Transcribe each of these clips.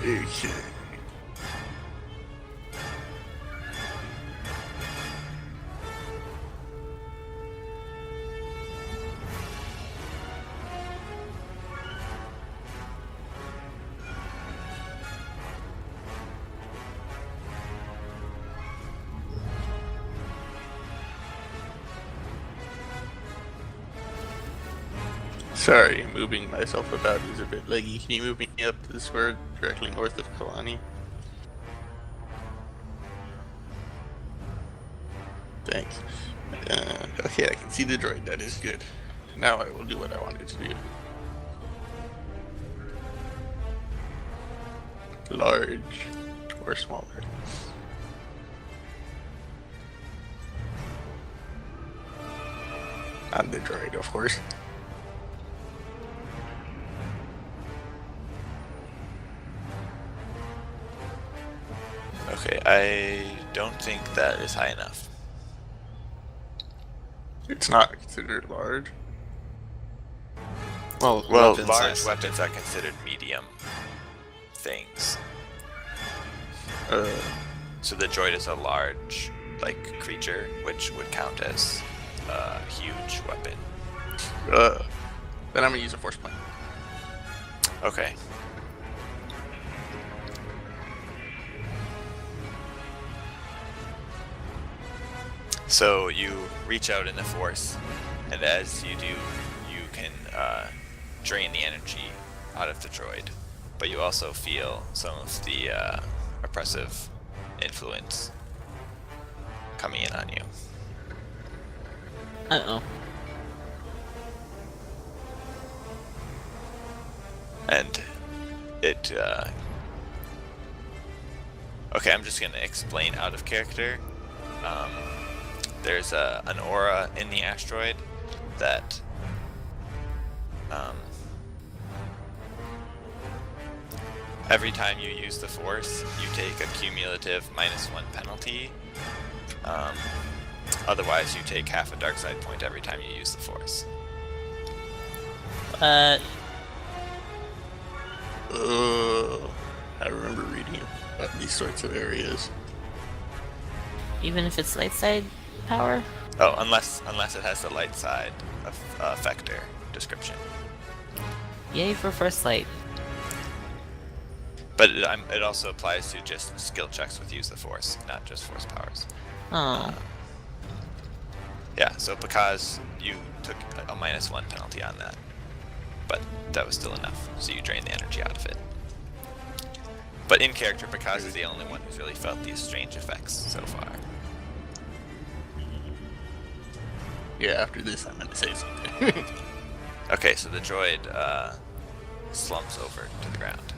Okay. Sorry, moving myself about is a bit leggy. Can you move me up to the square directly north of Kalani? Thanks. Okay, I can see the droid. That is good. Now I will do what I wanted to do. Large or smaller? On the droid, of course. Okay, I don't think that is high enough. It's not considered large. Well, Large size. weapons are considered medium things. So the droid is a large, creature, which would count as a huge weapon. Then I'm gonna use a force point. Okay. So you reach out in the force, and as you do, you can drain the energy out of the droid, but you also feel some of the oppressive influence coming in on you. Uh-oh. And it okay, I'm just gonna explain out of character. There's an aura in the asteroid that every time you use the force, you take a cumulative -1 penalty. Otherwise, you take half a dark side point every time you use the force. I remember reading about these sorts of areas. Even if it's light side power? Oh, unless it has the light side effector description. Yay for first light. But it also applies to just skill checks with use the force, not just force powers. Oh. Yeah, so because you took a -1 penalty on that, but that was still enough, so you drained the energy out of it. But in character, Pikaz is the only one who's really felt these strange effects so far. Yeah, after this I'm gonna say something. Okay, so the droid slumps over to the ground.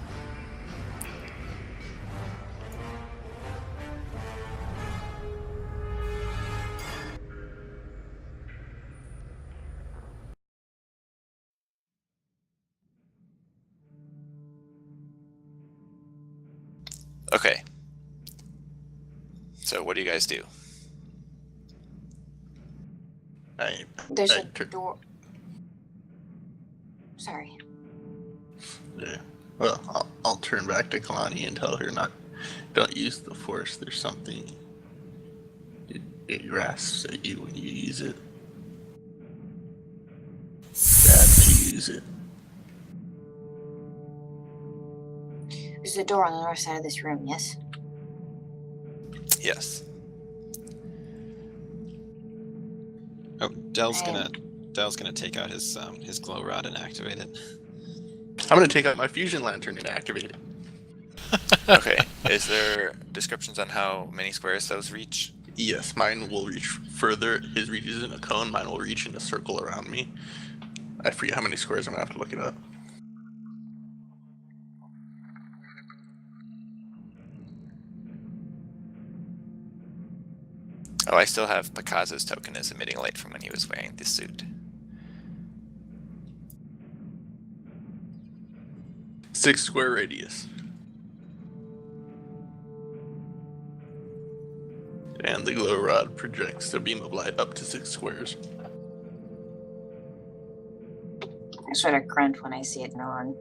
Okay. So what do you guys do? There's I a door. Sorry. Yeah. Well, I'll turn back to Kalani and tell her don't use the force. There's something it rasps at you when you use it. Bad when you use it. There's a door on the north side of this room, yes? Yes. Oh, Dell's gonna take out his glow rod and activate it. I'm gonna take out my fusion lantern and activate it. Okay. Is there descriptions on how many squares those reach? Yes, mine will reach further. His reaches in a cone. Mine will reach in a circle around me. I forget how many squares. I'm gonna have to look it up. Oh, I still have Pikaz's token as emitting light from when he was wearing this suit. 6 square radius. And the glow rod projects a beam of light up to 6 squares. I sort of grunt when I see it, Nolan.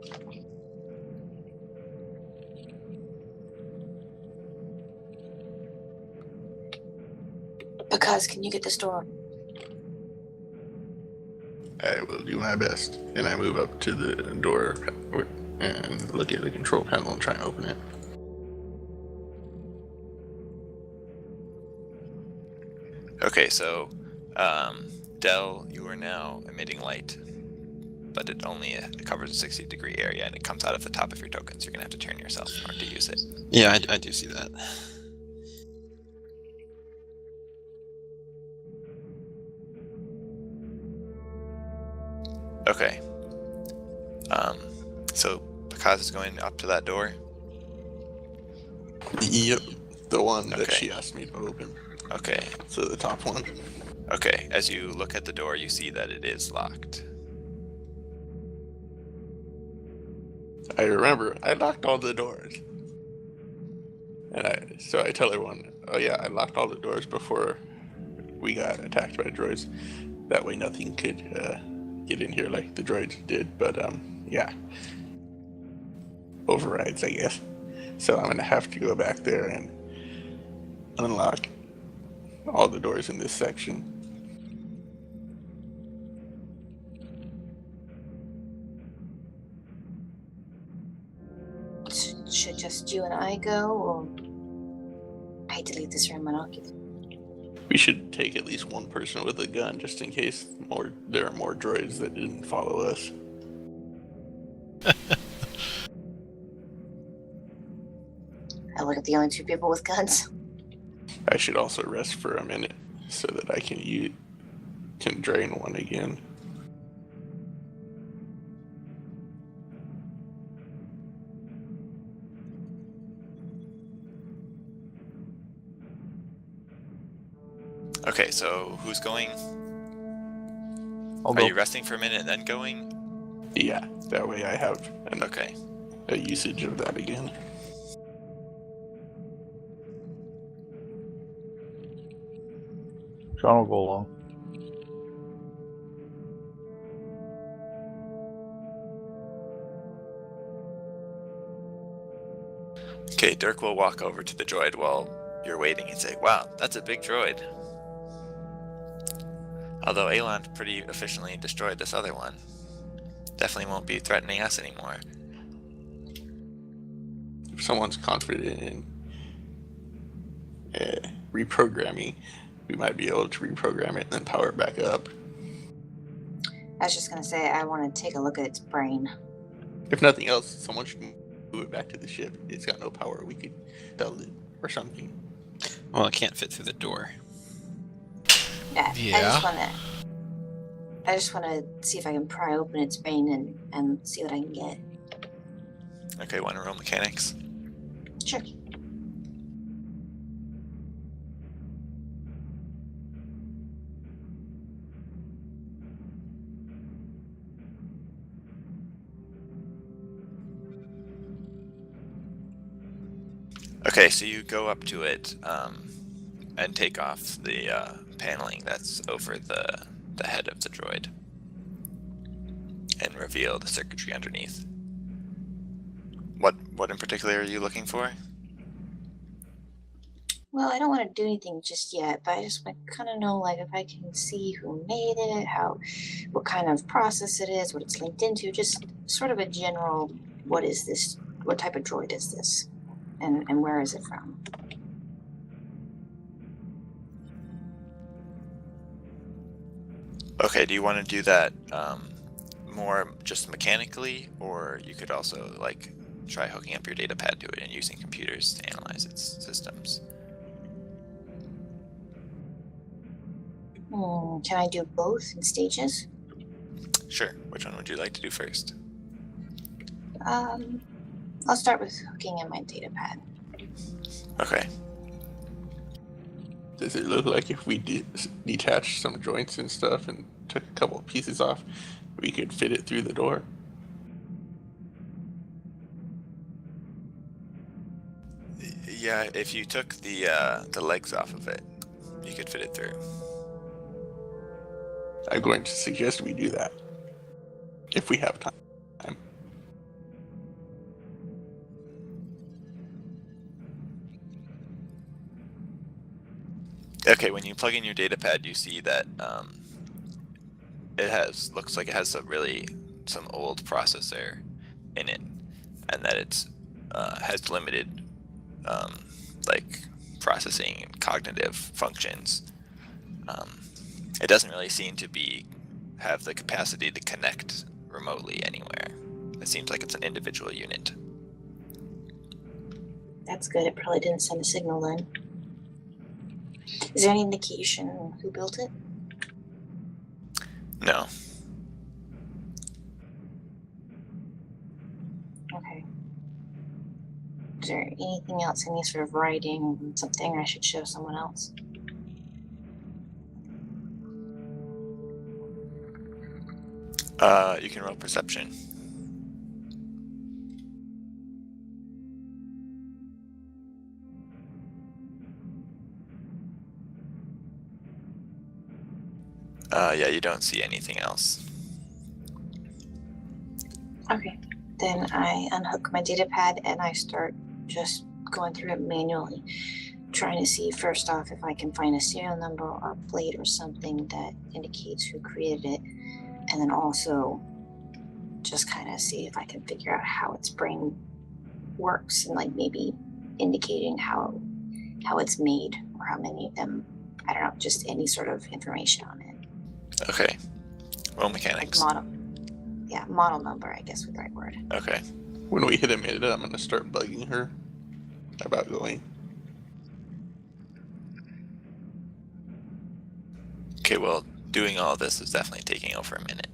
Because can you get this door? I will do my best. And I move up to the door and look at the control panel and try and open it. Okay, so Dell, you are now emitting light, but it only covers a 60-degree area, and it comes out of the top of your tokens. You're gonna have to turn yourself in order to use it. Yeah, I do see that. Okay. So Pakaz is going up to that door. Yep, the one that Okay. she asked me to open. Okay. So the top one. Okay. As you look at the door, you see that it is locked. I remember I locked all the doors. And I tell everyone, oh yeah, I locked all the doors before we got attacked by droids. That way nothing could get in here like the droids did. But yeah, overrides, I guess. So I'm gonna have to go back there and unlock all the doors in this section. Should just you and I go, or I hate to leave this room unoccupied. We should take at least one person with a gun just in case there are more droids that didn't follow us. I look at the only two people with guns. I should also rest for a minute so that I can drain one again. Okay, so who's going? I'll Are go. you resting for a minute and then going? Yeah, that way I have Okay. a usage of that again. Sean will go along. Okay, Dirk will walk over to the droid while you're waiting and say, wow, that's a big droid. Although Elon pretty efficiently destroyed this other one. Definitely won't be threatening us anymore. If someone's confident in reprogramming, we might be able to reprogram it and then power it back up. I was just gonna say I want to take a look at its brain. If nothing else, someone should move it back to the ship. It's got no power. We could tell it or something. Well, it can't fit through the door. Yeah. Yeah. I just wanna see if I can pry open its brain and see what I can get. Okay, want to roll mechanics? Sure. Okay, so you go up to it and take off the paneling that's over the head of the droid and reveal the circuitry underneath. What in particular are you looking for? Well, I don't want to do anything just yet, but I just want to kind of know, like, if I can see who made it, what kind of process it is, what it's linked into, just sort of a general, what is this, what type of droid is this, and where is it from? Okay, do you want to do that more just mechanically, or you could also like try hooking up your data pad to it and using computers to analyze its systems? Can I do both in stages? Sure. Which one would you like to do first? I'll start with hooking in my data pad. Okay. Does it look like if we detached some joints and stuff and took a couple of pieces off, we could fit it through the door? Yeah, if you took the legs off of it, you could fit it through. I'm going to suggest we do that. If we have time. Okay, when you plug in your data pad, you see that looks like it has some old processor in it, and that it's has limited like processing and cognitive functions. It doesn't really seem to have the capacity to connect remotely anywhere. It seems like it's an individual unit. That's good. It probably didn't send a signal then. Is there any indication who built it? No. Okay. Is there anything else, any sort of writing, something I should show someone else? You can roll perception. Yeah, you don't see anything else. Okay. Then I unhook my data pad and I start just going through it manually, trying to see first off if I can find a serial number or a plate or something that indicates who created it, and then also just kind of see if I can figure out how its brain works and like maybe indicating how it's made or how many of them, I don't know, just any sort of information on it. Okay. Roll Like mechanics. model number, I guess would be the right word. Okay. When we hit a minute, I'm gonna start bugging her about going. Okay, well, doing all this is definitely taking over a minute.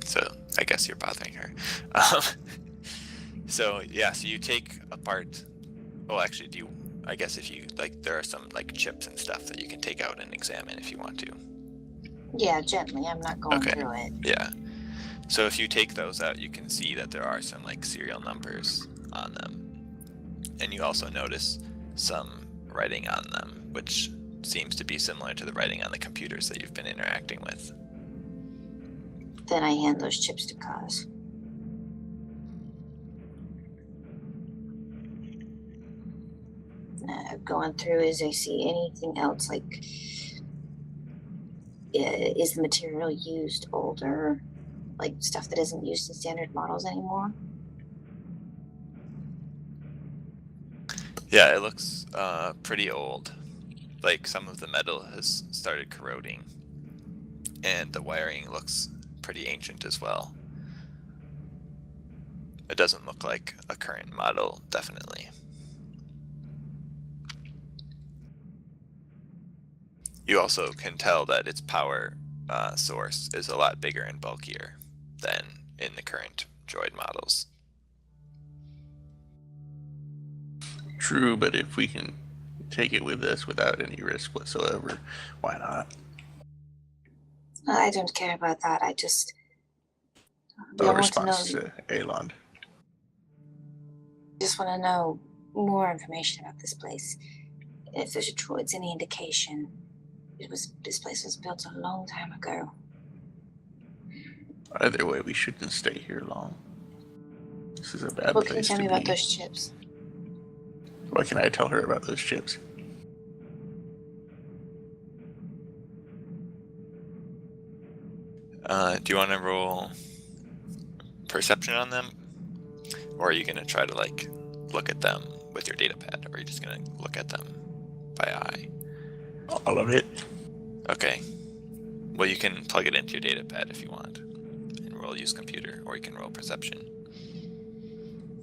So I guess you're bothering her. So yeah, so you take apart. Oh, actually, I guess if you like, there are some like chips and stuff that you can take out and examine if you want to. Yeah, gently. I'm not going Okay. through it. Yeah. So if you take those out, you can see that there are some like serial numbers on them. And you also notice some writing on them, which seems to be similar to the writing on the computers that you've been interacting with. Then I hand those chips to Kaz. Going through as I see anything else, like is the material used older, like stuff that isn't used in standard models anymore? Yeah, it looks pretty old. Like some of the metal has started corroding, and the wiring looks pretty ancient as well. It doesn't look like a current model, definitely. You also can tell that its power source is a lot bigger and bulkier than in the current droid models. True, but if we can take it with us without any risk whatsoever, why not? I don't care about that. I just Oh, I want to know. response to Alon. Just want to know more information about this place. If there's a droid's any indication, this place was built a long time ago. Either way, we shouldn't stay here long. This is a bad What can you place tell to me about be. those chips? What can I tell her about those chips? Do you want to roll perception on them? Or are you going to try to like look at them with your data pad? Or are you just going to look at them by eye? All of it. Okay. Well, you can plug it into your data pad if you want and roll use computer, or you can roll perception.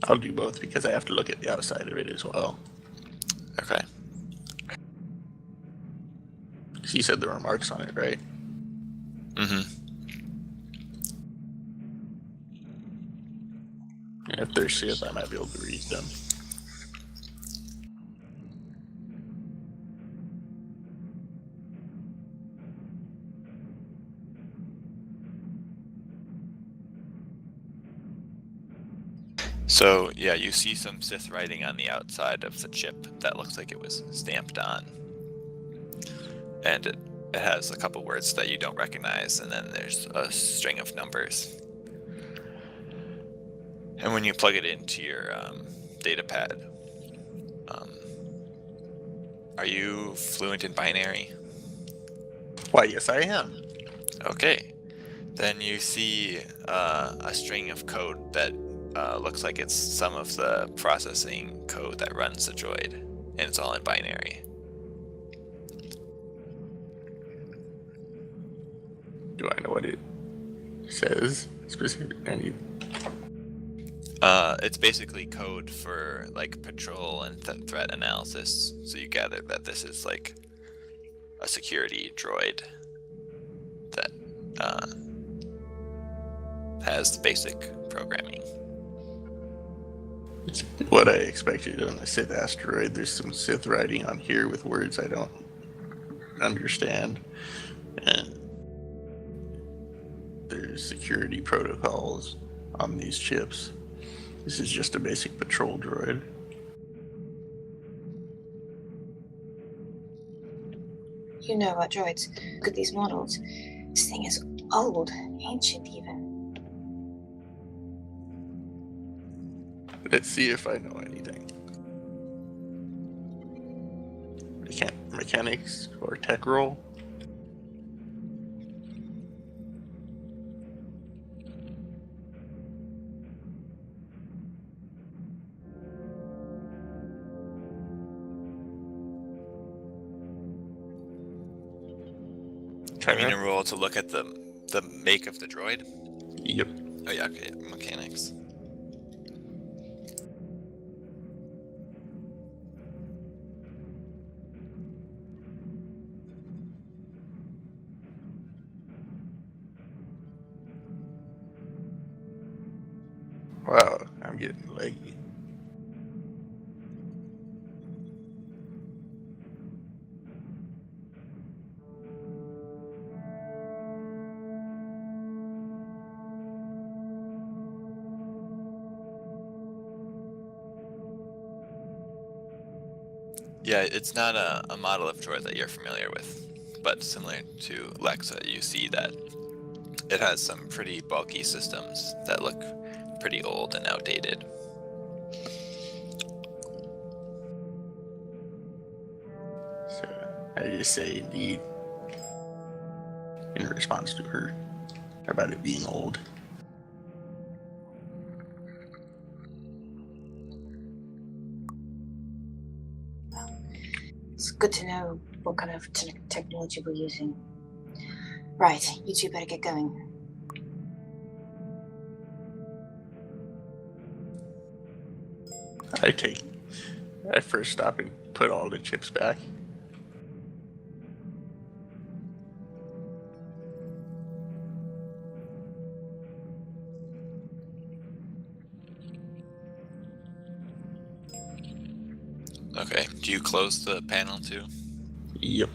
I'll do both because I have to look at the outside of it as well. Okay. She said there were marks on it, right? Mm-hmm. And if they're Sith, I might be able to read them. So, yeah, you see some Sith writing on the outside of the chip that looks like it was stamped on. And it has a couple words that you don't recognize, and then there's a string of numbers. And when you plug it into your data pad, Are you fluent in binary? Why, yes, I am. Okay. Then you see a string of code that looks like it's some of the processing code that runs the droid, and it's all in binary. Do I know what it says specifically? It's basically code for like patrol and threat analysis. So you gather that this is like a security droid that has the basic programming. It's what I expected on a Sith asteroid. There's some Sith writing on here with words I don't understand. And there's security protocols on these chips. This is just a basic patrol droid. You know about droids. Look at these models. This thing is old, ancient even. Let's see if I know anything. Mechanics or tech roll? I mean, a roll to look at the make of the droid. Yep. Oh yeah, okay, mechanics. Wow, I'm getting leggy. Yeah, it's not a model of droid that you're familiar with, but similar to Lexa, you see that it has some pretty bulky systems that look pretty old and outdated. So I just say indeed in response to her about it being old. It's good to know what kind of technology we're using. Right, you two better get going. I first stop and put all the chips back. Okay, do you close the panel too? Yep.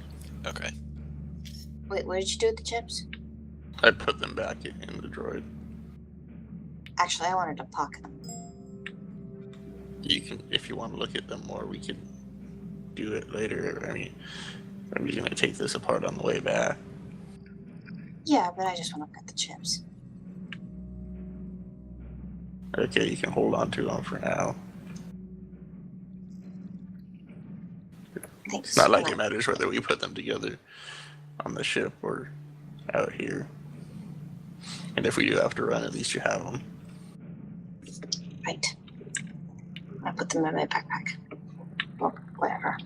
Okay. Wait, what did you do with the chips? I put them back in the droid. Actually, I wanted to pocket them. You can, if you want to look at them more, we could do it later. I mean, I'm just gonna take this apart on the way back. Yeah, but I just want to look at the chips. Okay, you can hold on to them for now. Thanks. It's not like it matters whether we put them together on the ship or out here. And if we do have to run, at least you have them. Right. I put them in my backpack. Or whatever.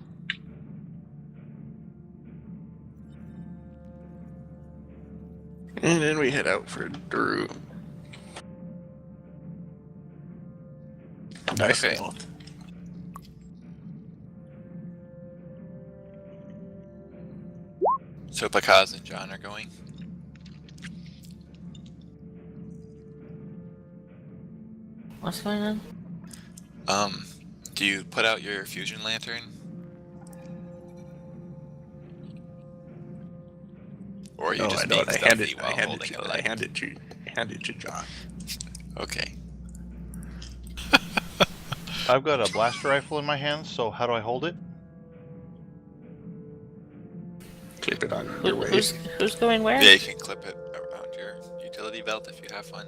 And then we head out for Daru. Nice Okay. stealth. So Pakaz and John are going? What's going on? Do you put out your fusion lantern? Or are you No, just I being don't. I stealthy while holding a I light? hand it to John. Okay. I've got a blaster rifle in my hands, so how do I hold it? Clip it on your waist. Who's going where? Yeah, you can clip it around your utility belt if you have one.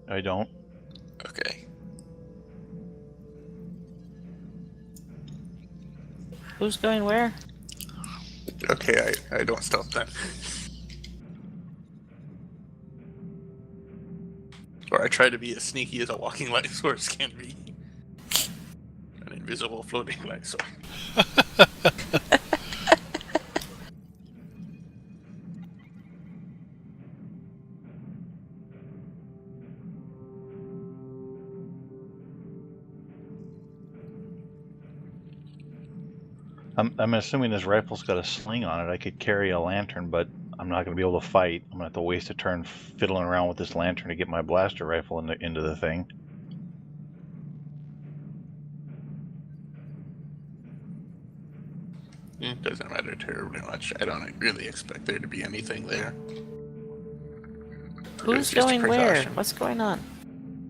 I don't. Okay. Who's going where? Okay, I don't stealth then. Or I try to be as sneaky as a walking light source can be. An invisible floating light source. I'm assuming this rifle's got a sling on it. I could carry a lantern, but I'm not going to be able to fight. I'm going to have to waste a turn fiddling around with this lantern to get my blaster rifle into the thing. It doesn't matter terribly much. I don't really expect there to be anything there. Who's It's just a going where? precaution. What's going on?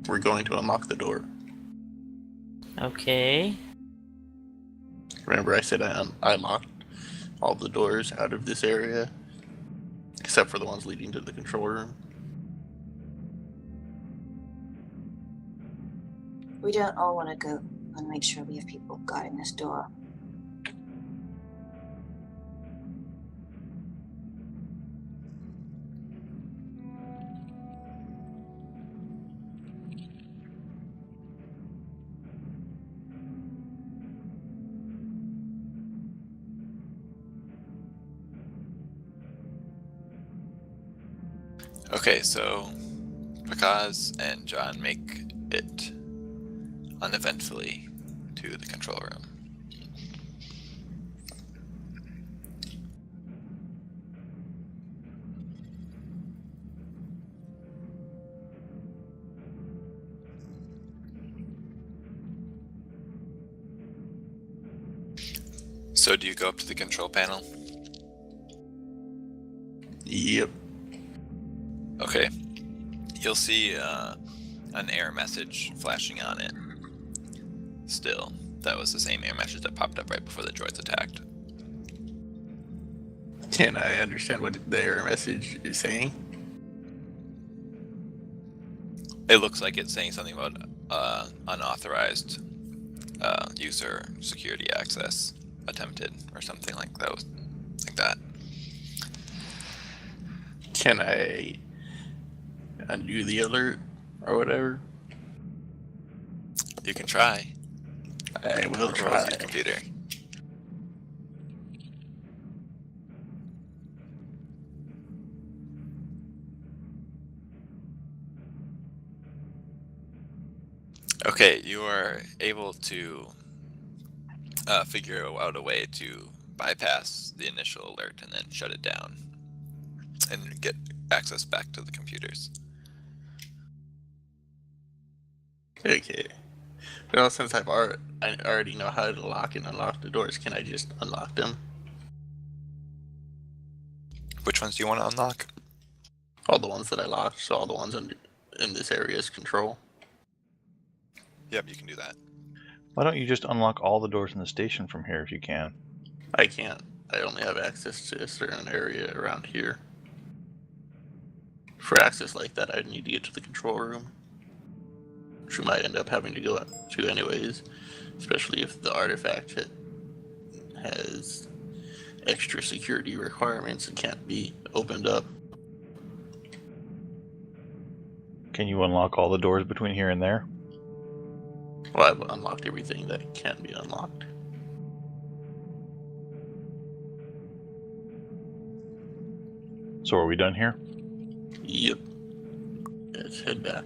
We're going to unlock the door. Okay. Remember I said I locked all the doors out of this area, except for the ones leading to the control room. We don't all want to go and make sure we have people guarding this door. Okay, so Pakaz and John make it uneventfully to the control room. So do you go up to the control panel? Yep. Okay. You'll see an error message flashing on it. Still, that was the same error message that popped up right before the droids attacked. Can I understand what the error message is saying? It looks like it's saying something about unauthorized user security access attempted or something like that. Can I undo the alert or whatever? You can try. I will Roll with try. your computer. Okay, you are able to figure out a way to bypass the initial alert and then shut it down and get access back to the computers. Okay. Well, since I already know how to lock and unlock the doors, can I just unlock them? Which ones do you want to unlock? All the ones that I locked, so all the ones in this area's control. Yep, you can do that. Why don't you just unlock all the doors in the station from here if you can? I can't. I only have access to a certain area around here. For access like that, I'd need to get to the control room, which we might end up having to go to anyways, especially if the artifact has extra security requirements and can't be opened up. Can you unlock all the doors between here and there? Well, I've unlocked everything that can be unlocked. So are we done here? Yep. Let's head back.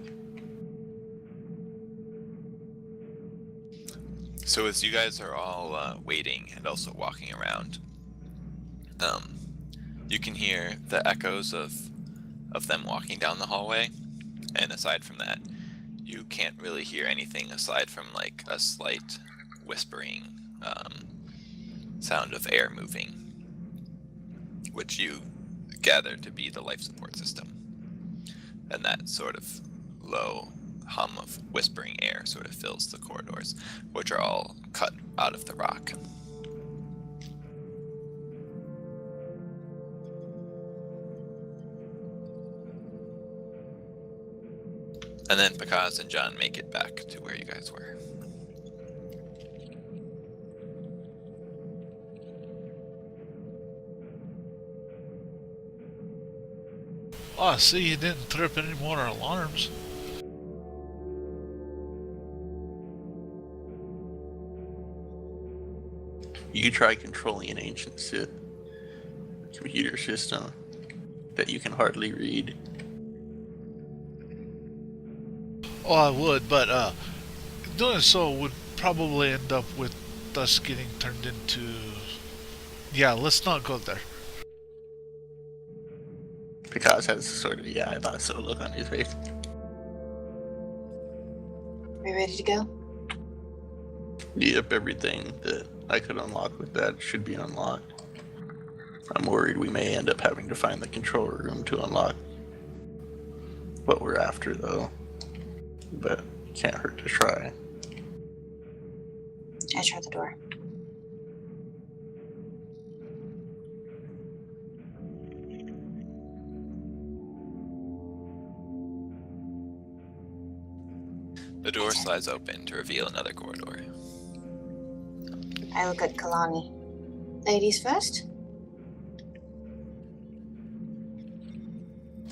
So as you guys are all waiting and also walking around, you can hear the echoes of them walking down the hallway, and aside from that, you can't really hear anything aside from like a slight whispering sound of air moving, which you gather to be the life support system. And that sort of low hum of whispering air sort of fills the corridors, which are all cut out of the rock. And then Pakaz and John make it back to where you guys were. Oh, I see you didn't trip any more alarms. You try controlling an ancient Sith computer system that you can hardly read. Oh, I would, but doing so would probably end up with us getting turned into... Yeah, let's not go there. Picasso has sort of, yeah, I thought so look on his face. Are we ready to go? Yep, everything that I could unlock with that should be unlocked. I'm worried we may end up having to find the control room to unlock what we're after, though. But it can't hurt to try. I try the door. The door slides open to reveal another corridor. I look at Kalani. Ladies first?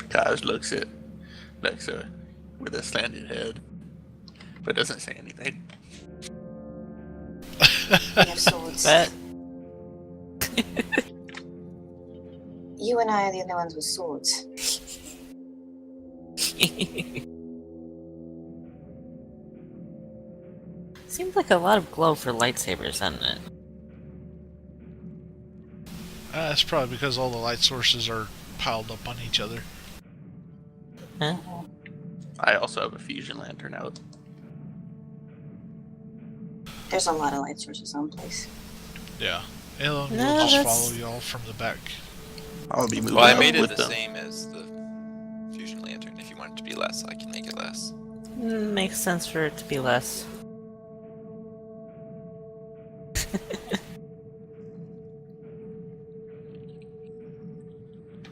Kaz looks at Lexa with a slanted head, but doesn't say anything. We have swords. But You and I are the only ones with swords. seems like a lot of glow for lightsabers, doesn't it? That's probably because all the light sources are piled up on each other. Huh? I also have a fusion lantern out. There's a lot of light sources on place. Yeah. Ellen No, will just that's- follow y'all from the back. I'll be moving Well, I out made it with the them. same as the fusion lantern. If you want it to be less, I can make it less. Makes sense for it to be less.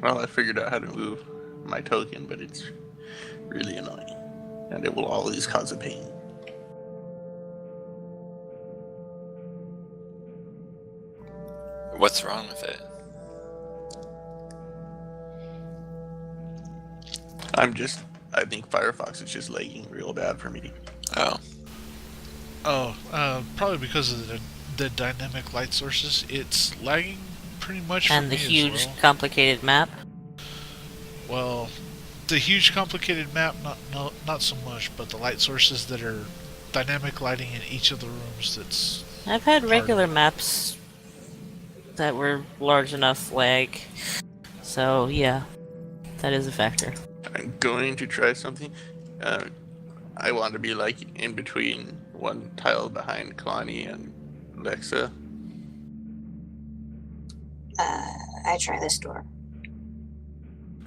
Well, I figured out how to move my token, but it's really annoying. And it will always cause a pain. What's wrong with it? I think Firefox is just lagging real bad for me. Oh. Probably because of the dynamic light sources. It's lagging pretty much And for the me huge, as well. complicated map. Well, the huge complicated map, not so much, but the light sources that are dynamic lighting in each of the rooms. That's I've had Pardon. regular maps that were large enough lag. So, yeah, that is a factor. I'm going to try something. I want to be like in between one tile behind Kalani and Lexa. I try this door.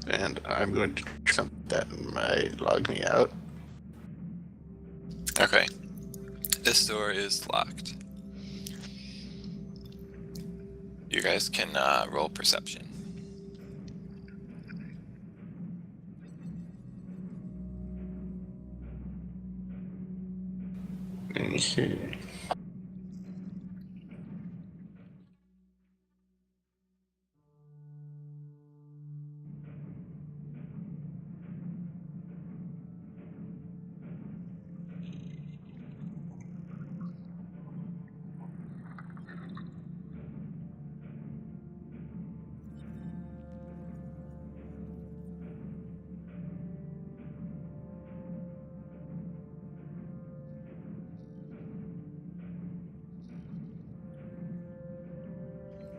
And I'm going to try something that might log me out. Okay. This door is locked. You guys can roll perception. Let me see.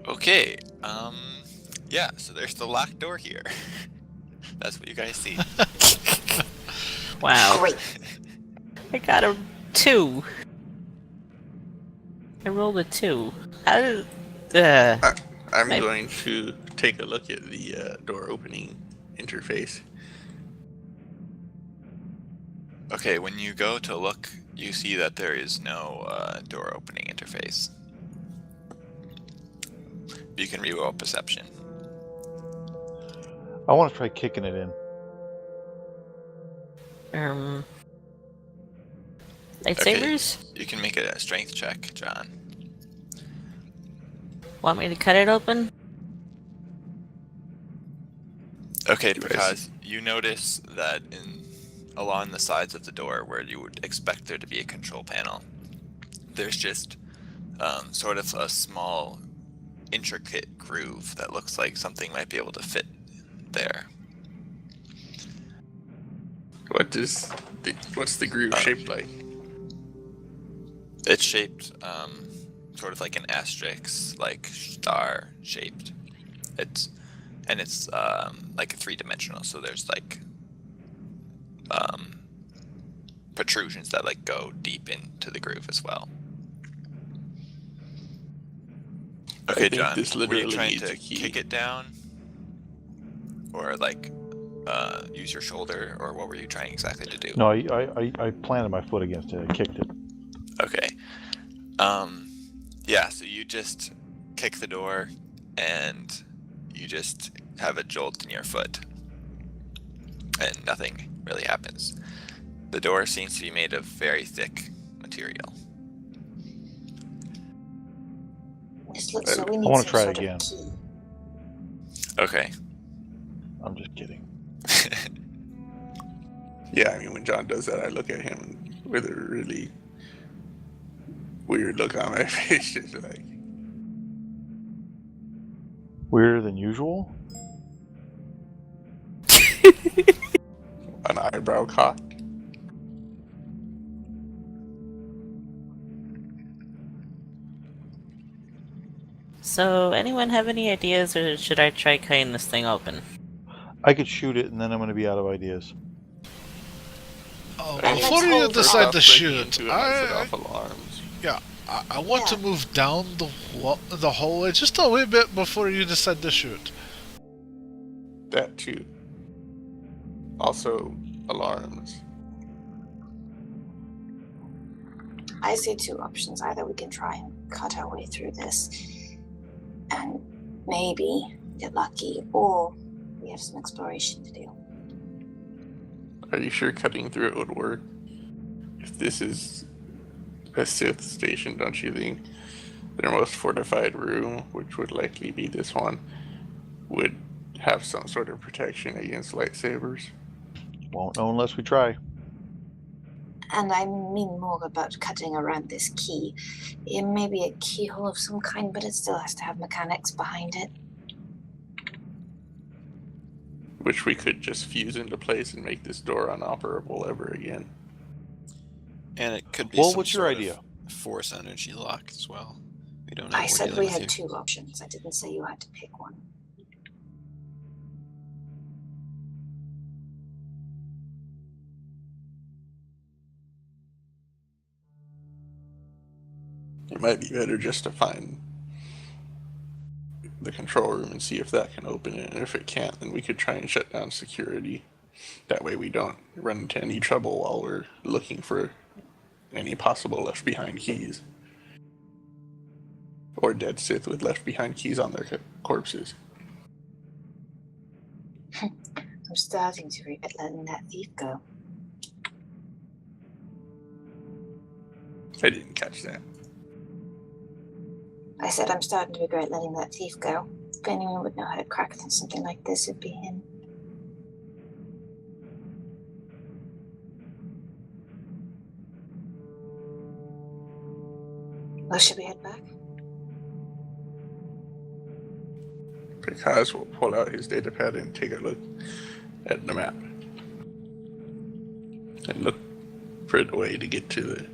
Okay. Yeah, so there's the locked door here. That's what you guys see. Wow. Great. I got a 2. I rolled a 2. How did... I'm Maybe. going to take a look at the door opening interface. Okay, when you go to look, you see that there is no door opening interface. You can reroll perception. I want to try kicking it in. Lightsabers? You can make a strength check, John. Want me to cut it open? Okay, Do I because you notice that along the sides of the door where you would expect there to be a control panel, there's just sort of a small, intricate groove that looks like something might be able to fit there. What's the groove shaped like? It's shaped sort of like an asterisk, like star shaped. It's like 3-dimensional, so there's like protrusions that like go deep into the groove as well. Okay, think John, this were you literally trying needs to a key. kick it down, or like use your shoulder, or what were you trying exactly to do? No, I planted my foot against it. I kicked it. Okay. Yeah, so you just kick the door and you just have a jolt in your foot. And nothing really happens. The door seems to be made of very thick material. So we I need wanna some try sort again. of key. Okay. I'm just kidding. Yeah, I mean, when John does that, I look at him with a really weird look on my face, just like, Weirder than usual? an eyebrow cocked. So, anyone have any ideas, or should I try cutting this thing open? I could shoot it, and then I'm going to be out of ideas. Hey, let's Before you hold First decide off, to breaking shoot, into it might set I off alarms. want to Yeah. move down the hallway just a wee bit before you decide to shoot. That too. Also, alarms. I see two options. Either we can try and cut our way through this and maybe get lucky, or we have some exploration to do. Are you sure cutting through it would work? If this is a Sith station, don't you think their most fortified room, which would likely be this one, would have some sort of protection against lightsabers? Won't know unless we try. And I mean more about cutting around this key. It may be a keyhole of some kind, but it still has to have mechanics behind it. Which we could just fuse into place and make this door unoperable ever again. And it could be Well, some what's your sort of idea? force energy lock as well. We don't know. I what we're said dealing we with had here. 2 options. I didn't say you had to pick one. It might be better just to find the control room and see if that can open it. And if it can't, then we could try and shut down security. That way we don't run into any trouble while we're looking for any possible left behind keys. Or dead Sith with left behind keys on their corpses. I'm starting to regret letting that thief go. I didn't catch that. I said I'm starting to regret letting that thief go. If anyone would know how to crack something like this, it'd be him. Well, should we head back? Because we'll pull out his datapad and take a look at the map. And look for the way to get to the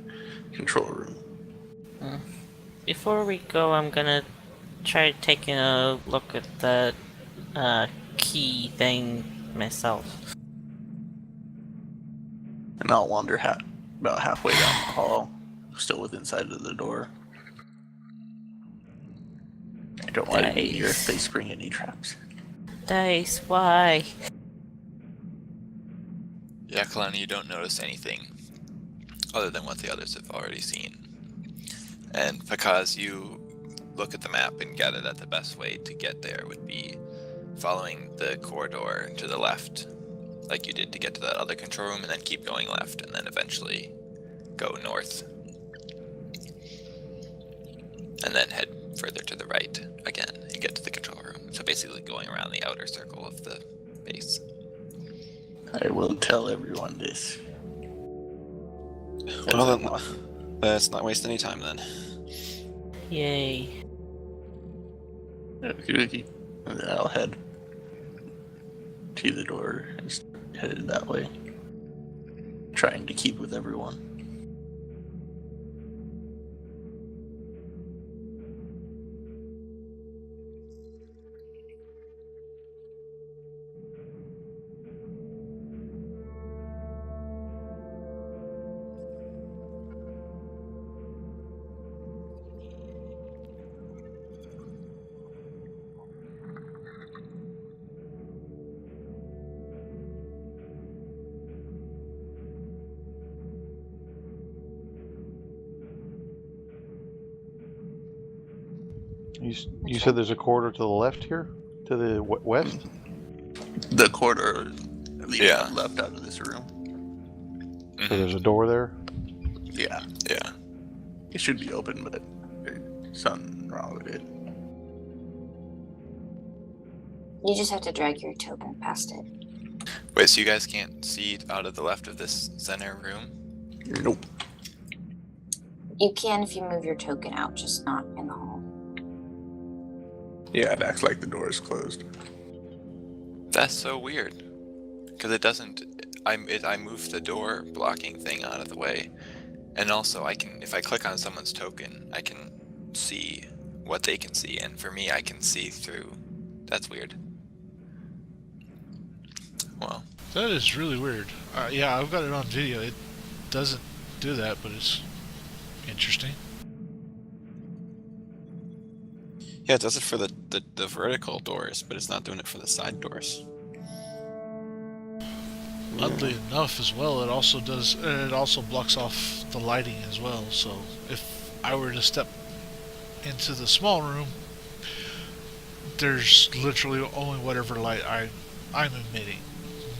control room. Before we go, I'm gonna try taking a look at the key thing myself. And I'll wander about halfway down the hall, still within sight of the door. I don't want to be here if they spring any traps. Dice, why? Yeah, Kalani, you don't notice anything other than what the others have already seen. And because you look at the map and gather that the best way to get there would be following the corridor to the left, like you did to get to that other control room, and then keep going left, and then eventually go north. And then head further to the right again and get to the control room. So basically going around the outer circle of the base. I will tell everyone this. Well, then, let's not waste any time then. Yay. Okay. And then I'll head to the door and headed that way. Trying to keep with everyone. You said there's a corridor to the left here? To the west? The corridor leading Yeah. left out of this room. So there's a door there? Yeah. Yeah. It should be open, but there's something wrong with it. You just have to drag your token past it. Wait, so you guys can't see out of the left of this center room? Nope. You can if you move your token out, just not in the hall. Yeah, it acts like the door is closed. That's so weird. Because it doesn't. I moved the door blocking thing out of the way, and also I can, if I click on someone's token, I can see what they can see, and for me, I can see through. That's weird. Well, That is really weird. Yeah, I've got it on video. It doesn't do that, but it's interesting. Yeah, it does it for the vertical doors, but it's not doing it for the side doors. Oddly enough, as well, it also does. It also blocks off the lighting as well. So if I were to step into the small room, there's literally only whatever light I'm emitting.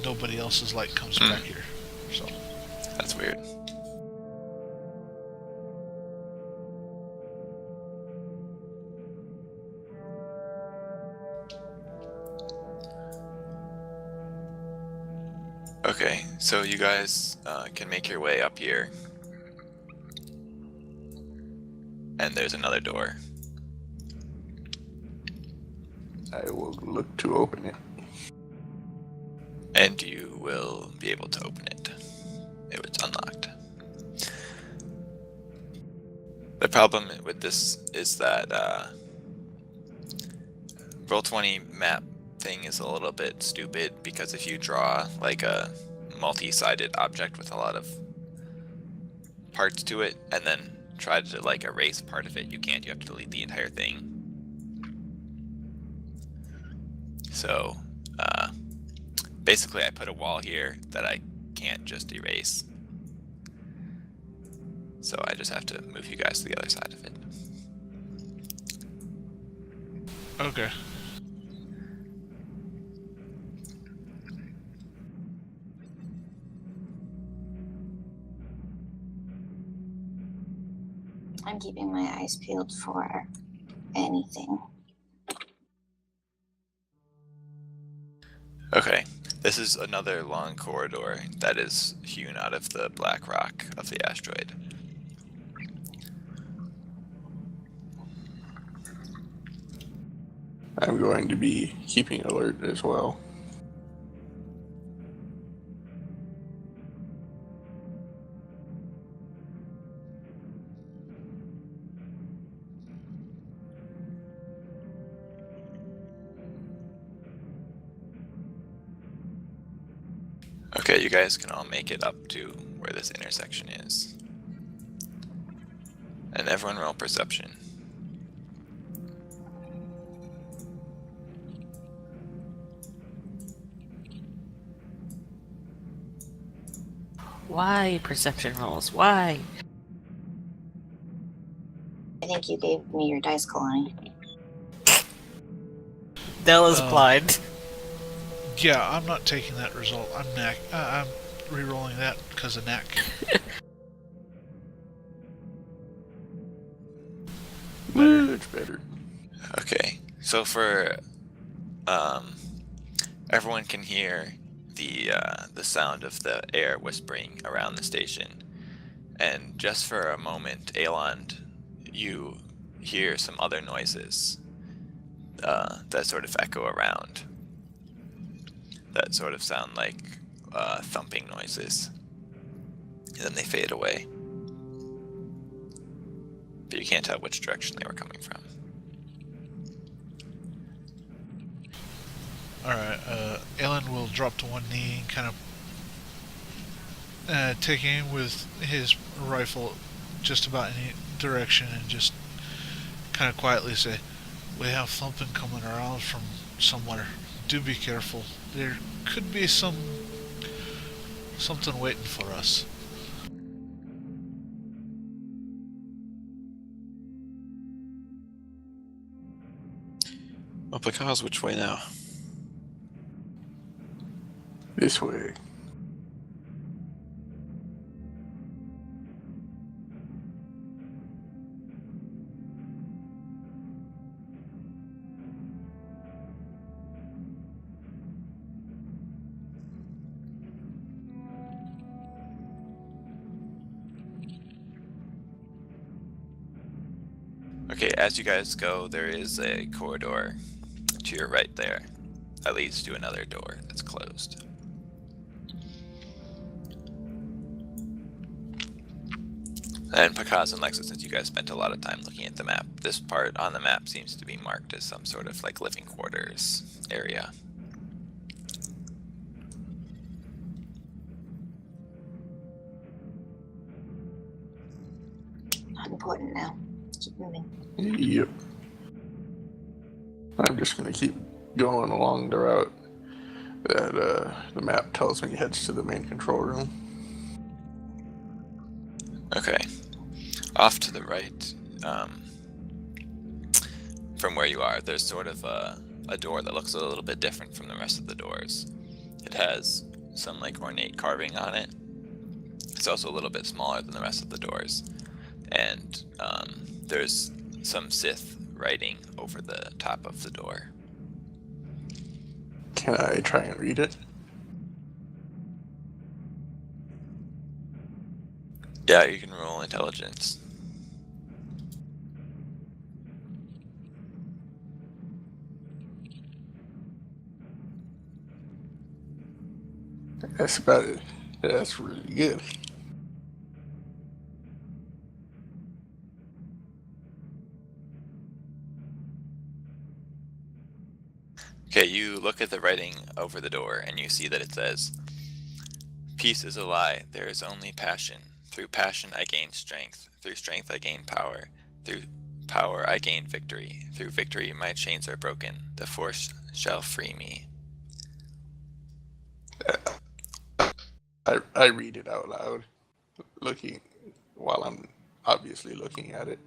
Nobody else's light comes back here. So that's weird. Okay, so you guys can make your way up here. And there's another door. I will look to open it. And you will be able to open it if it's unlocked. The problem with this is that Roll20 map thing is a little bit stupid, because if you draw like a multi-sided object with a lot of parts to it and then try to like erase part of it, you can't. You have to delete the entire thing. So basically I put a wall here that I can't just erase, so I just have to move you guys to the other side of it. okay. I'm keeping my eyes peeled for anything. Okay, this is another long corridor that is hewn out of the black rock of the asteroid. I'm going to be keeping alert as well. Okay, you guys can all make it up to where this intersection is. And everyone roll perception. Why perception rolls? Why? I think you gave me your dice, Kalani. Della's blind. Yeah, I'm not taking that result. I'm re-rolling that because of knack. Much better. Okay, so for everyone can hear the sound of the air whispering around the station. And just for a moment, Aelond, you hear some other noises that sort of echo around. That sort of sound like thumping noises. And then they fade away. But you can't tell which direction they were coming from. Alright, Aelin will drop to one knee and kind of take aim with his rifle just about any direction and just kind of quietly say, "We have thumping coming around from somewhere. Do be careful. There could be something waiting for us." Well, because which way now? This way. Okay, as you guys go, there is a corridor to your right there that leads to another door that's closed. And Pakaz and Lexus, since you guys spent a lot of time looking at the map, this part on the map seems to be marked as some sort of like living quarters area. Not important now. Keep moving. Yep. I'm just gonna keep going along the route that the map tells me heads to the main control room. Okay. Off to the right, from where you are, there's sort of a door that looks a little bit different from the rest of the doors. It has some like ornate carving on it. It's also a little bit smaller than the rest of the doors. And there's some Sith writing over the top of the door. Can I try and read it? Yeah, you can roll intelligence. That's about it. That's really good. Okay, you look at the writing over the door and you see that it says, "Peace is a lie. There is only passion. Through passion I gain strength. Through strength I gain power. Through power I gain victory. Through victory my chains are broken. The force shall free me." I read it out loud, looking while I'm obviously looking at it.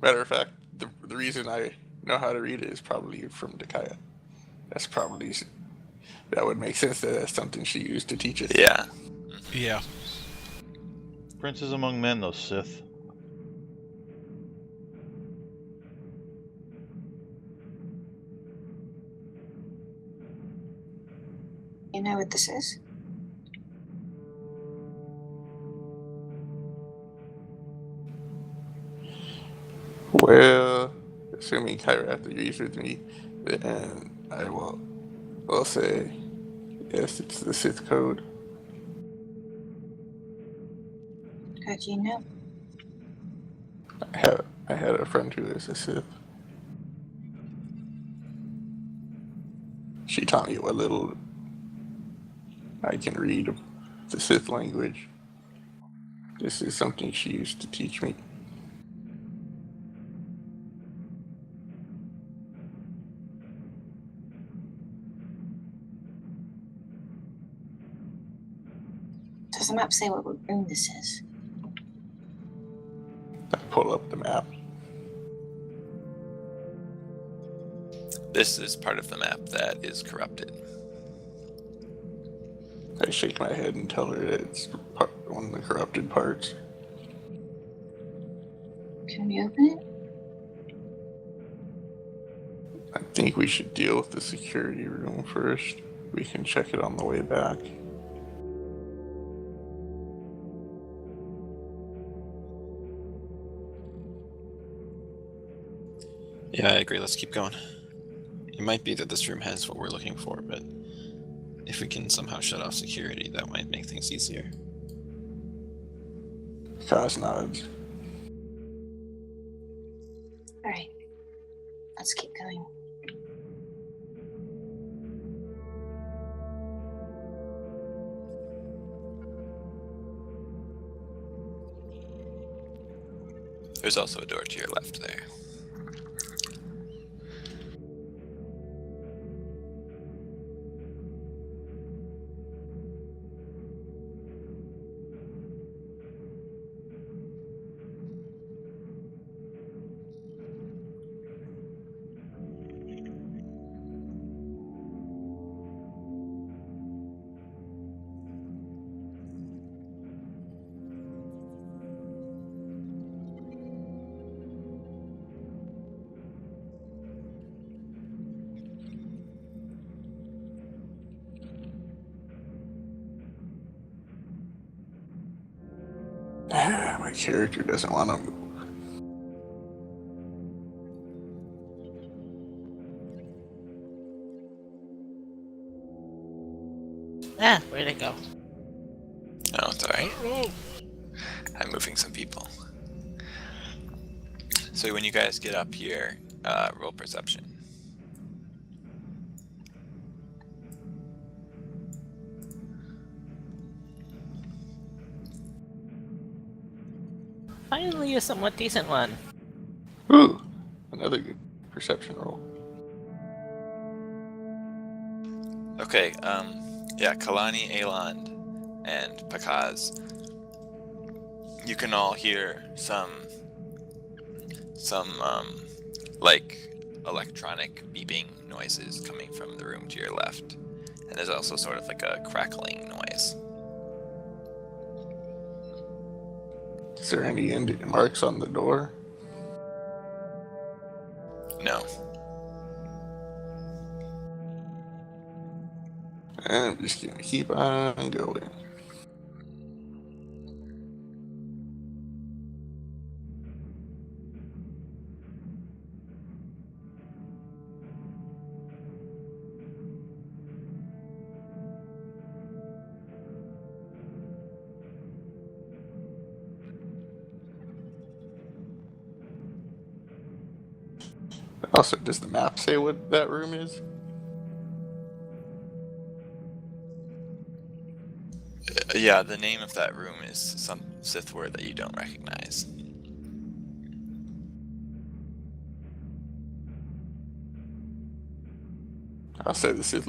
Matter of fact, the reason I know how to read it is probably from Dakaya. That's probably, that would make sense that that's something she used to teach us. Yeah. Yeah. Princes among men, those Sith. You know what this is? Well, assuming Kyrath agrees with me, then I will say, yes, it's the Sith code. How do you know? I had a friend who is a Sith. She taught me what little I can read the Sith language. This is something she used to teach me. Does the map say what room this is? I pull up the map. This is part of the map that is corrupted. I shake my head and tell her that it's one of the corrupted parts. Can we open it? I think we should deal with the security room first. We can check it on the way back. Yeah, I agree. Let's keep going. It might be that this room has what we're looking for, but if we can somehow shut off security, that might make things easier. Kaz nods. All right, let's keep going. There's also a door to your left there. My character doesn't want to move. Ah, where'd it go? Oh, it's alright. Oh, I'm moving some people. So when you guys get up here, roll perception. Finally, a somewhat decent one. Ooh, another good perception roll. Okay, yeah, Kalani, Eland, and Pakaz. You can all hear some like electronic beeping noises coming from the room to your left. And there's also sort of like a crackling noise. Is there any marks on the door? No. I'm just gonna keep on going. Also, does the map say what that room is? Yeah, the name of that room is some Sith word that you don't recognize. I'll say the Sith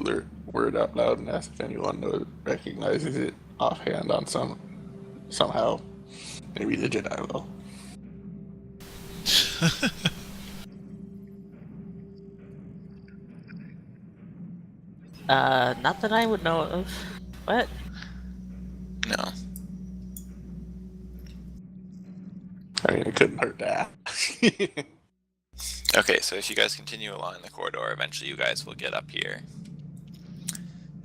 word out loud and ask if anyone recognizes it offhand on somehow. Maybe the Jedi will. Not that I would know of. What? No. I mean, it couldn't hurt to ask. Okay, so if you guys continue along the corridor, eventually you guys will get up here.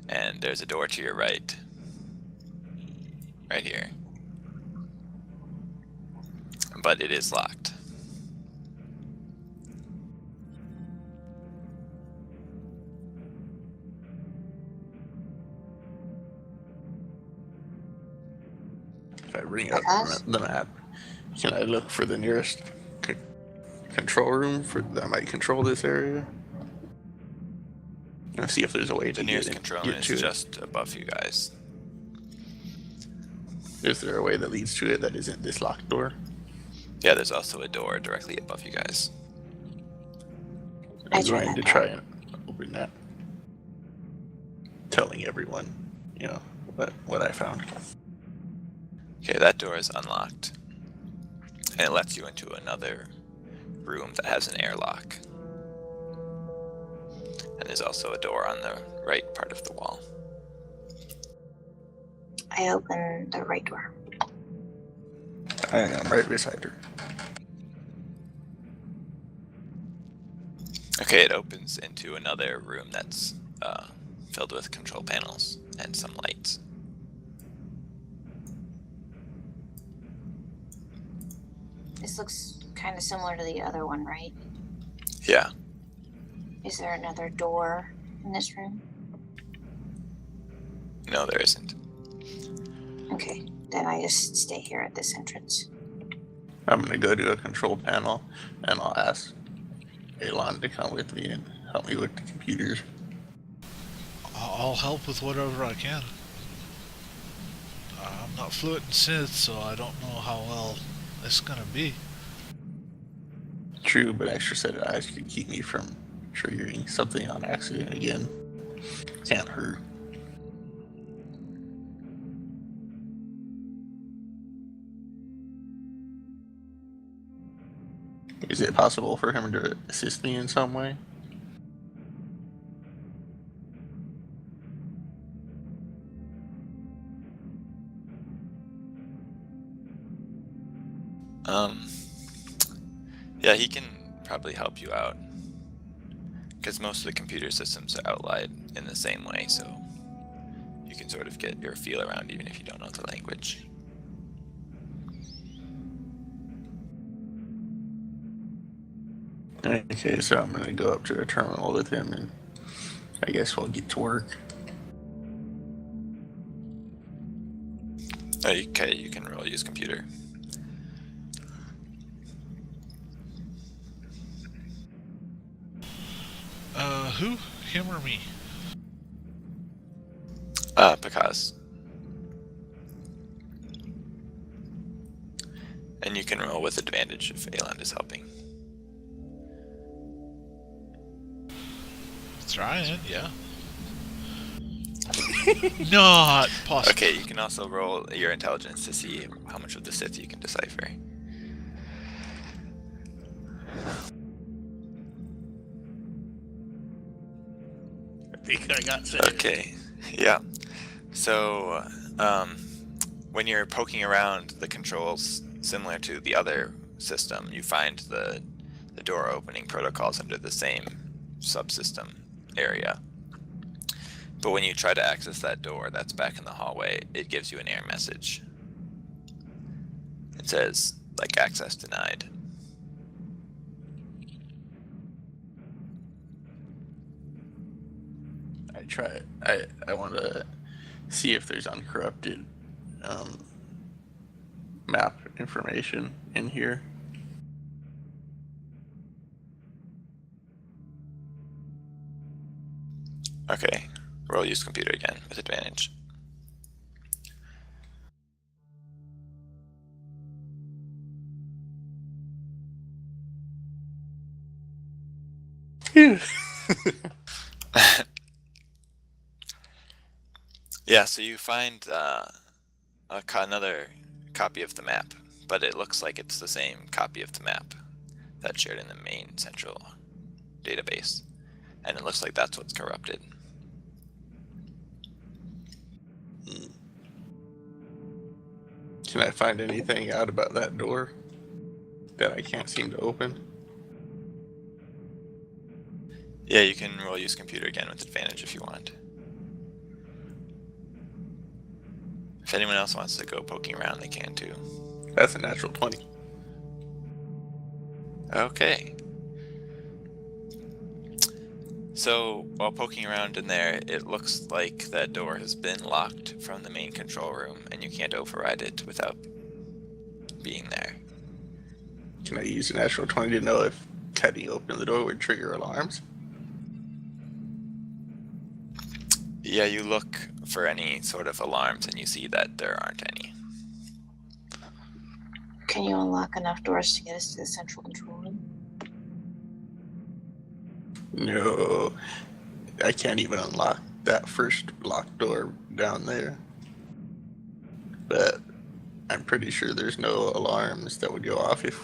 And there's a door to your right. Right here. But it is locked. If I bring up the map, can I look for the nearest control room that might control this area? And see if there's a way to The nearest get control room is to it. just above you guys. Is there a way that leads to it that isn't this locked door? Yeah, there's also a door directly above you guys. I I'm try going to that try and open that. Telling everyone, what I found. Okay, that door is unlocked. And it lets you into another room that has an airlock. And there's also a door on the right part of the wall. I open the right door. I am right beside her. Okay, it opens into another room that's filled with control panels and some lights. This looks kind of similar to the other one, right? Yeah. Is there another door in this room? No, there isn't. Okay, then I just stay here at this entrance. I'm gonna go to a control panel and I'll ask Elon to come with me and help me with the computers. I'll help with whatever I can. I'm not fluent in Sith, so I don't know how well it's gonna be. True, but extra set of eyes could keep me from triggering something on accident again. Can't hurt. Is it possible for him to assist me in some way? Yeah, he can probably help you out. Because most of the computer systems are outlined in the same way, so you can sort of get your feel around even if you don't know the language. Okay, so I'm gonna go up to the terminal with him and I guess we'll get to work. Okay, you can roll use computer. Who? Him or me? Picas. And you can roll with advantage if Eland is helping. Trying, yeah. Not possible. Okay, you can also roll your intelligence to see how much of the Sith you can decipher. I think I got saved. Okay, yeah. So, when you're poking around the controls, similar to the other system, you find the door opening protocols under the same subsystem area. But when you try to access that door that's back in the hallway, it gives you an error message. It says, like, access denied. I want to see if there's uncorrupted map information in here. Okay, roll use computer again with advantage. Yeah, so you find another copy of the map, but it looks like it's the same copy of the map that's shared in the main central database. And it looks like that's what's corrupted. Can I find anything out about that door that I can't seem to open? Yeah, you can roll use computer again with advantage if you want. If anyone else wants to go poking around, they can too. That's a natural 20. Okay. So, while poking around in there, it looks like that door has been locked from the main control room, and you can't override it without being there. Can I use a natural 20 to know if cutting open the door would trigger alarms? Yeah, you look for any sort of alarms, and you see that there aren't any. Can you unlock enough doors to get us to the central control room? No, I can't even unlock that first locked door down there. But I'm pretty sure there's no alarms that would go off if,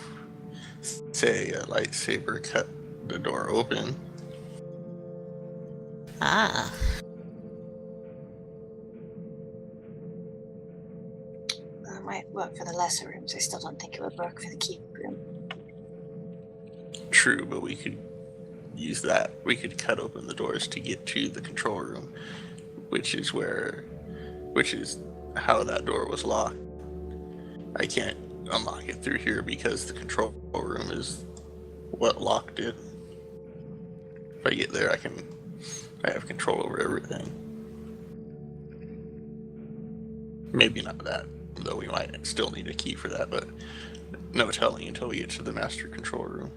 say, a lightsaber cut the door open. Ah. Might work for the lesser rooms. I still don't think it would work for the keep room. True, but we could use that. We could cut open the doors to get to the control room, which is how that door was locked. I can't unlock it through here because the control room is what locked it. If I get there, I have control over everything. Maybe not that, though we might still need a key for that, but no telling until we get to the master control room.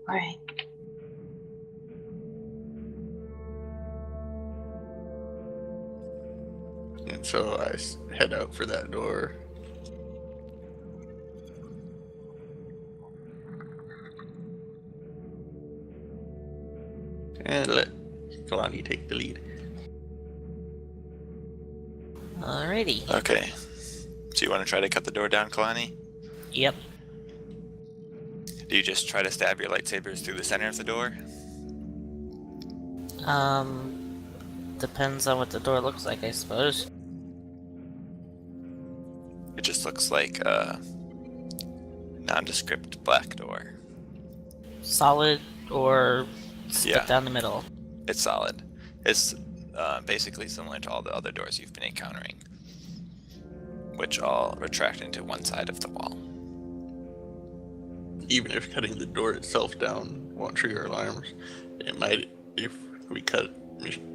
All right. And so I head out for that door. And let Kalani take the lead. Alrighty. Okay. So you want to try to cut the door down, Kalani? Yep. Do you just try to stab your lightsabers through the center of the door? Depends on what the door looks like, I suppose. It just looks like a nondescript black door. Solid or split Yeah. down the middle? It's solid. It's basically similar to all the other doors you've been encountering, which all retract into one side of the wall. Even if cutting the door itself down won't trigger alarms, it might if we cut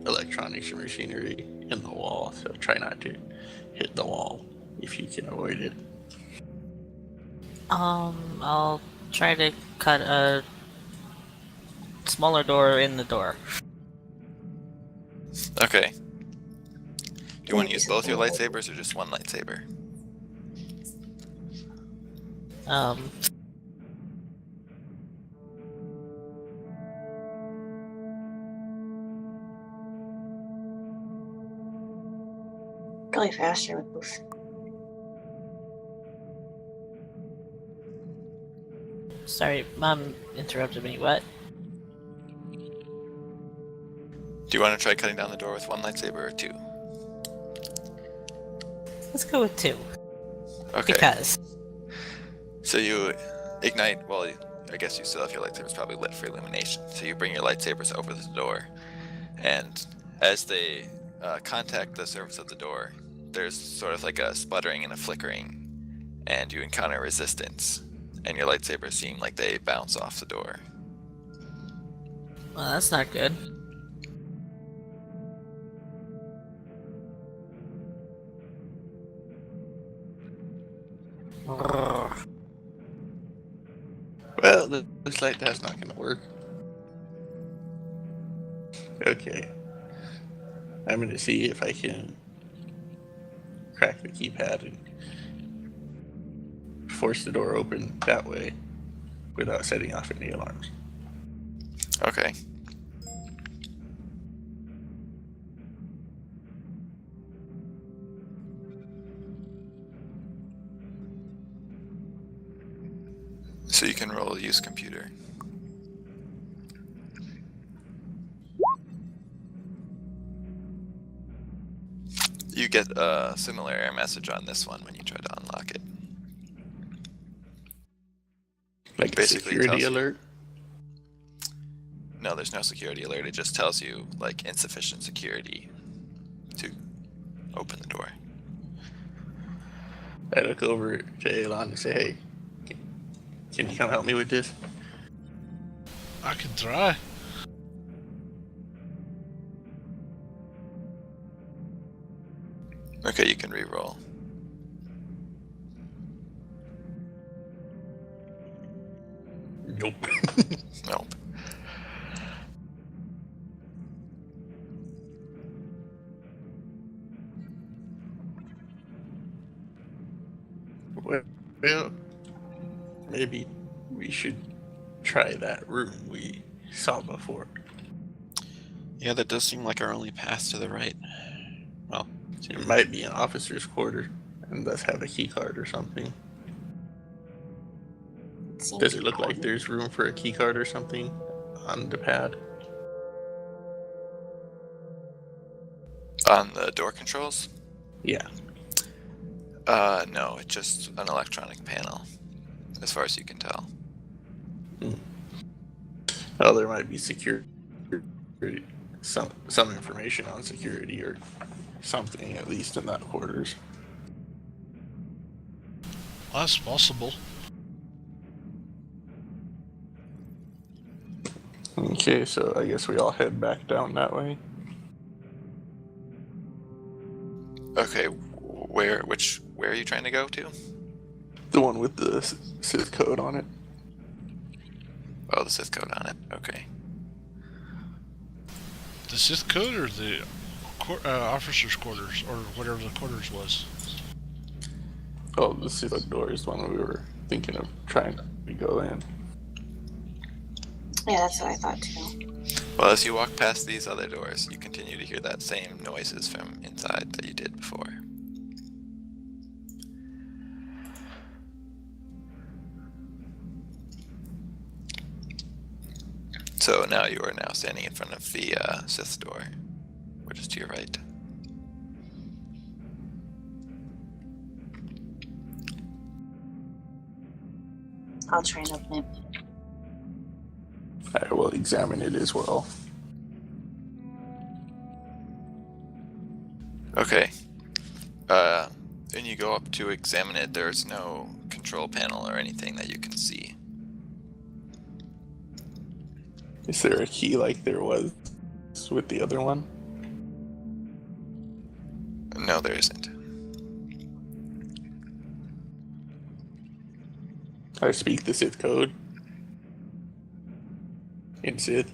electronics and machinery in the wall. So try not to hit the wall if you can avoid it. I'll try to cut a smaller door in the door. Okay. Do you want to use both your lightsabers or just one lightsaber? Probably faster with both. Sorry, Mom interrupted me. What? Do you want to try cutting down the door with one lightsaber or two? Let's go with 2. Okay. Because. So you ignite, well, I guess you still have your lightsabers probably lit for illumination. So you bring your lightsabers over the door, and as they contact the surface of the door, there's sort of like a sputtering and a flickering, and you encounter resistance, and your lightsabers seem like they bounce off the door. Well, that's not good. Well, looks like that's not going to work. Okay. I'm going to see if I can crack the keypad and force the door open that way without setting off any alarms. Okay. So you can roll use computer. You get a similar error message on this one when you try to unlock it. Like Basically a security tells you- alert? No, there's no security alert. It just tells you like insufficient security to open the door. I look over to Elon and say, hey, can you come help me with this? I can try. Okay, you can re-roll. Nope. Nope. Well, maybe we should try that room we saw before. Yeah, that does seem like our only path to the right. Well, It might be an officer's quarter and thus have a key card or something. Seems Does it look like important. there's room for a key card or something on the pad? On the door controls? Yeah. No, it's just an electronic panel, as far as you can tell. Well, there might be some information on security or something, at least in that quarters. Well, that's possible. Okay, so I guess we all head back down that way. Okay, where are you trying to go to? The one with the Sith code on it. Oh, the Sith code on it. Okay. The Sith code or the officers' quarters, or whatever the quarters was. Oh, the Sith code door is the one we were thinking of trying to go in. Yeah, that's what I thought too. Well, as you walk past these other doors, you continue to hear that same noises from inside that you did before. So now you are now standing in front of the Sith door, which is to your right. I'll try and open it. I will examine it as well. Okay. When you go up to examine it, there's no control panel or anything that you can see. Is there a key like there was with the other one? No, there isn't. I speak the Sith code. In Sith.